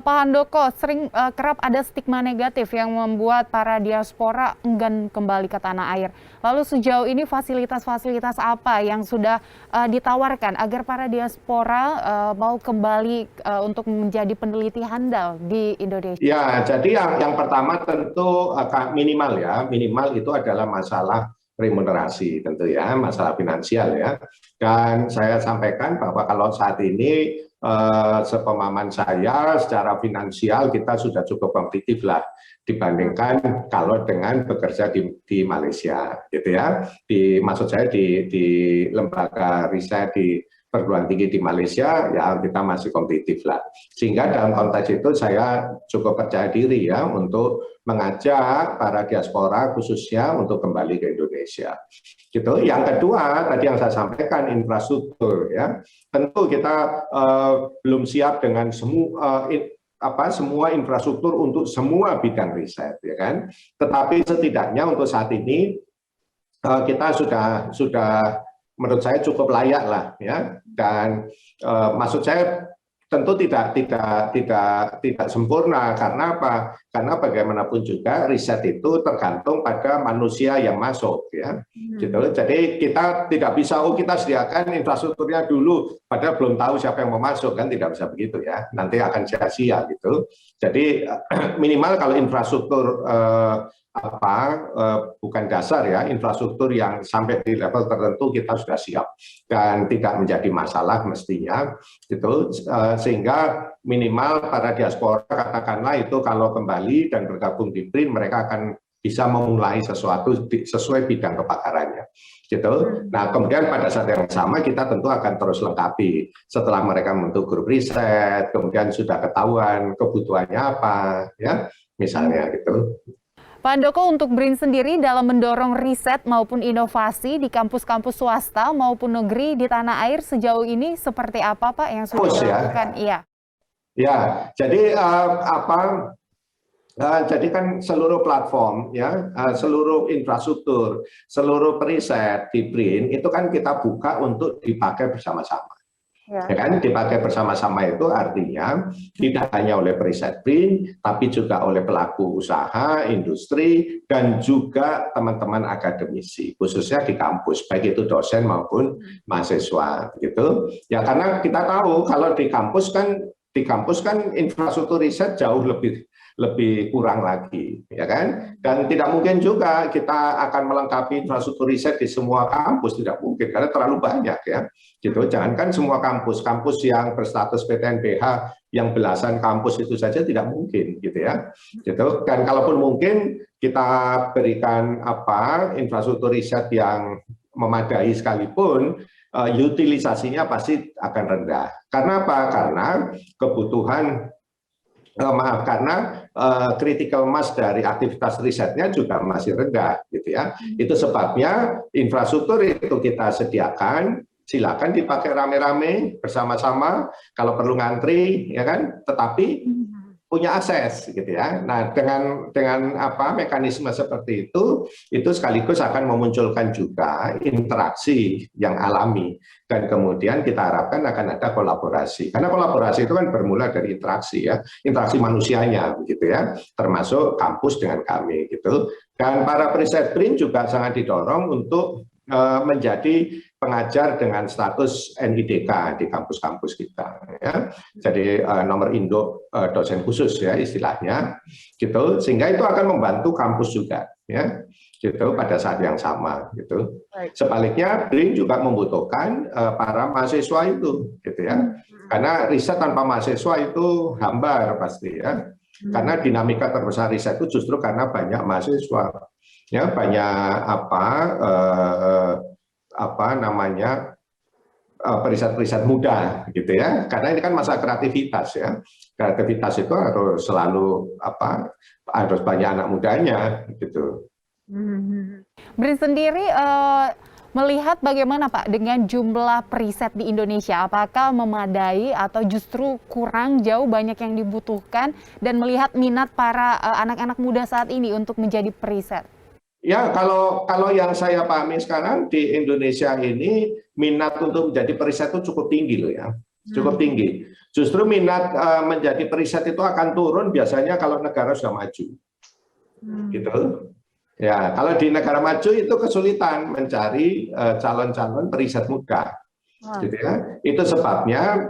Pak Handoko, kerap ada stigma negatif yang membuat para diaspora enggan kembali ke tanah air. Lalu sejauh ini fasilitas-fasilitas apa yang sudah ditawarkan agar para diaspora mau kembali untuk menjadi peneliti handal di Indonesia? Ya, jadi yang pertama tentu minimal ya, minimal itu adalah masalah remunerasi tentu ya, masalah finansial ya. Dan saya sampaikan bahwa kalau saat ini sepemahaman saya secara finansial kita sudah cukup kompetitif lah dibandingkan kalau dengan bekerja di Malaysia gitu ya. Maksud saya di lembaga riset di perguruan tinggi di Malaysia ya kita masih kompetitif lah. Sehingga dalam konteks itu saya cukup percaya diri ya untuk mengajak para diaspora khususnya untuk kembali ke Indonesia. Gitu. Yang kedua tadi yang saya sampaikan infrastruktur ya. Tentu kita belum siap dengan semua infrastruktur untuk semua bidang riset ya kan. Tetapi setidaknya untuk saat ini kita sudah menurut saya cukup layak lah ya, dan maksud saya tentu tidak sempurna karena apa? Karena bagaimanapun juga riset itu tergantung pada manusia yang masuk ya. Gitu. Jadi kita tidak bisa kita sediakan infrastrukturnya dulu padahal belum tahu siapa yang mau masuk, kan tidak bisa begitu ya. Nanti akan sia-sia gitu. Jadi minimal kalau infrastruktur bukan dasar ya, infrastruktur yang sampai di level tertentu kita sudah siap dan tidak menjadi masalah mestinya gitu, sehingga minimal para diaspora katakanlah itu kalau kembali dan bergabung di BRIN mereka akan bisa memulai sesuatu sesuai bidang kepakarannya gitu. Nah kemudian pada saat yang sama kita tentu akan terus lengkapi setelah mereka membentuk grup riset, kemudian sudah ketahuan kebutuhannya apa ya misalnya gitu. Pak Handoko, untuk BRIN sendiri dalam mendorong riset maupun inovasi di kampus-kampus swasta maupun negeri di tanah air sejauh ini seperti apa Pak yang sudah dilakukan? Iya. Ya, jadi jadi kan seluruh platform ya, seluruh infrastruktur, seluruh periset di BRIN itu kan kita buka untuk dipakai bersama-sama. Ya kan, dipakai bersama-sama itu artinya tidak hanya oleh periset BRIN, tapi juga oleh pelaku usaha, industri, dan juga teman-teman akademisi, khususnya di kampus, baik itu dosen maupun mahasiswa, gitu. Ya karena kita tahu kalau di kampus kan infrastruktur riset jauh lebih kurang lagi, ya kan? Dan tidak mungkin juga kita akan melengkapi infrastruktur riset di semua kampus, tidak mungkin karena terlalu banyak ya. Gitu. Jangankan semua kampus yang berstatus PTNBH yang belasan kampus itu saja tidak mungkin, gitu ya. Gitu. Dan kalaupun mungkin kita berikan infrastruktur riset yang memadai sekalipun, utilisasinya pasti akan rendah. Karena apa? Karena kebutuhan karena critical mass dari aktivitas risetnya juga masih rendah gitu ya. Itu sebabnya infrastruktur itu kita sediakan, silakan dipakai rame-rame bersama-sama, kalau perlu ngantri ya kan, tetapi punya akses gitu ya. Nah, dengan mekanisme seperti itu sekaligus akan memunculkan juga interaksi yang alami dan kemudian kita harapkan akan ada kolaborasi. Karena kolaborasi itu kan bermula dari interaksi ya, interaksi manusianya begitu ya, termasuk kampus dengan kami gitu. Dan para periset BRIN juga sangat didorong untuk menjadi pengajar dengan status NIDK di kampus-kampus kita ya. Jadi nomor induk dosen khusus ya istilahnya gitu, sehingga itu akan membantu kampus juga ya gitu pada saat yang sama gitu. Sebaliknya BRIN juga membutuhkan para mahasiswa itu gitu ya, karena riset tanpa mahasiswa itu hambar pasti ya, karena dinamika terbesar riset itu justru karena banyak mahasiswa ya, banyak periset-periset muda gitu ya, karena ini kan masa kreativitas ya, kreativitas itu harus selalu harus banyak anak mudanya gitu. BRIN sendiri melihat bagaimana Pak dengan jumlah periset di Indonesia, apakah memadai atau justru kurang, jauh banyak yang dibutuhkan, dan melihat minat para anak-anak muda saat ini untuk menjadi periset? Ya, kalau yang saya pahami sekarang di Indonesia ini minat untuk menjadi periset itu cukup tinggi loh ya. cukup tinggi. Justru minat menjadi periset itu akan turun biasanya kalau negara sudah maju, gitu. Ya, kalau di negara maju itu kesulitan mencari calon-calon periset muda. Gitu ya. Itu sebabnya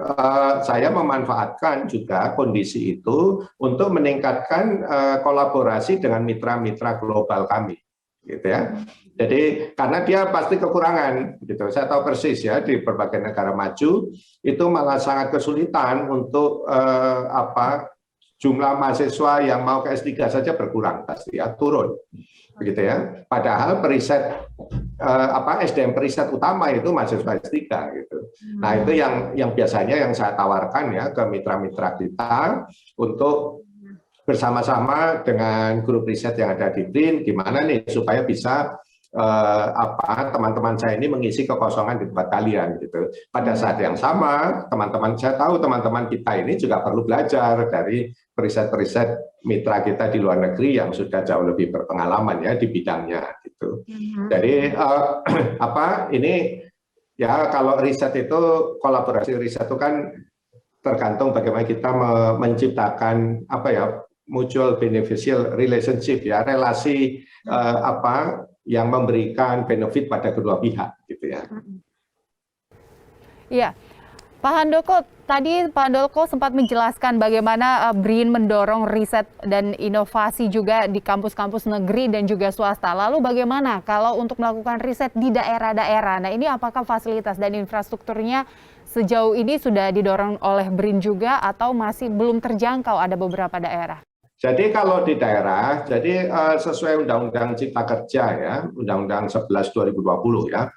saya memanfaatkan juga kondisi itu untuk meningkatkan kolaborasi dengan mitra-mitra global kami, gitu ya. Jadi karena dia pasti kekurangan, gitu. Saya tahu persis ya di berbagai negara maju itu malah sangat kesulitan untuk jumlah mahasiswa yang mau ke S3 saja berkurang pasti ya, turun. Begitu ya. Padahal periset SDM periset utama itu mahasiswa S3 gitu. Nah, itu yang biasanya yang saya tawarkan ya ke mitra-mitra kita untuk bersama-sama dengan grup riset yang ada di BRIN gimana nih supaya bisa teman-teman saya ini mengisi kekosongan di tempat kalian gitu. Pada saat yang sama, saya tahu teman-teman kita ini juga perlu belajar dari periset-periset mitra kita di luar negeri yang sudah jauh lebih berpengalaman ya di bidangnya gitu. Jadi ini ya kalau riset itu kolaborasi riset itu kan tergantung bagaimana kita menciptakan mutual beneficial relationship ya, relasi yang memberikan benefit pada kedua pihak gitu ya. Iya. Pak Handoko, tadi Pak Handoko sempat menjelaskan bagaimana BRIN mendorong riset dan inovasi juga di kampus-kampus negeri dan juga swasta. Lalu bagaimana kalau untuk melakukan riset di daerah-daerah? Nah, ini apakah fasilitas dan infrastrukturnya sejauh ini sudah didorong oleh BRIN juga atau masih belum terjangkau ada beberapa daerah? Jadi kalau di daerah, sesuai Undang-Undang Cipta Kerja ya, Undang-Undang 11 2020 ya,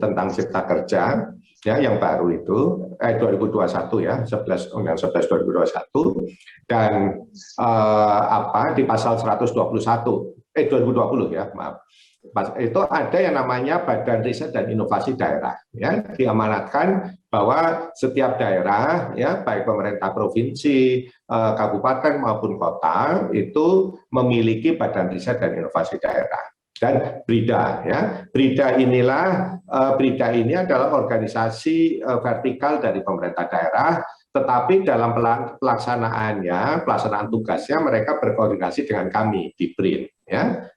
tentang Cipta Kerja ya yang baru itu 2021 ya, Undang 11 2021 dan di pasal 2020 ya, maaf. Itu ada yang namanya Badan Riset dan Inovasi Daerah ya, diamanatkan bahwa setiap daerah ya baik pemerintah provinsi, kabupaten maupun kota itu memiliki Badan Riset dan Inovasi Daerah dan BRIDA ya. BRIDA ini adalah organisasi vertikal dari pemerintah daerah, tetapi dalam pelaksanaan tugasnya mereka berkoordinasi dengan kami di BRIN ya.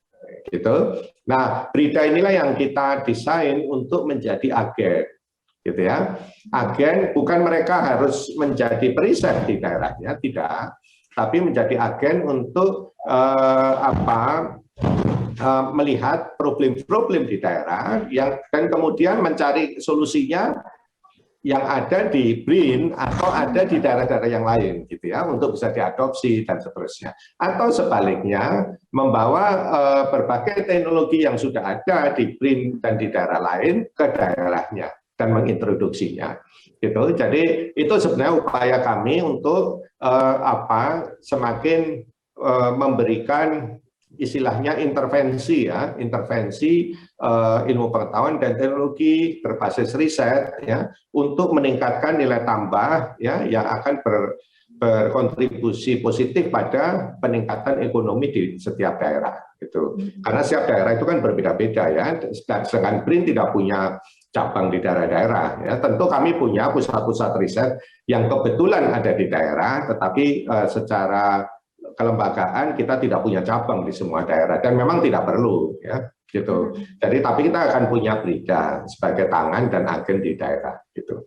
Gitu. Nah, BRIDA inilah yang kita desain untuk menjadi agen, gitu ya. Agen bukan mereka harus menjadi periset di daerahnya, tidak, tapi menjadi agen untuk melihat problem-problem di daerah dan kemudian mencari solusinya yang ada di BRIN atau ada di daerah-daerah yang lain gitu ya untuk bisa diadopsi dan seterusnya, atau sebaliknya membawa berbagai teknologi yang sudah ada di BRIN dan di daerah lain ke daerahnya dan mengintroduksinya gitu. Jadi itu sebenarnya upaya kami untuk semakin memberikan istilahnya intervensi ilmu pengetahuan dan teknologi berbasis riset ya untuk meningkatkan nilai tambah ya yang akan berkontribusi positif pada peningkatan ekonomi di setiap daerah gitu. Karena setiap daerah itu kan berbeda-beda ya. Sedangkan BRIN tidak punya cabang di daerah-daerah ya. Tentu kami punya pusat-pusat riset yang kebetulan ada di daerah, tetapi secara kelembagaan kita tidak punya cabang di semua daerah dan memang tidak perlu ya gitu. Jadi tapi kita akan punya BRIDA sebagai tangan dan agen di daerah gitu.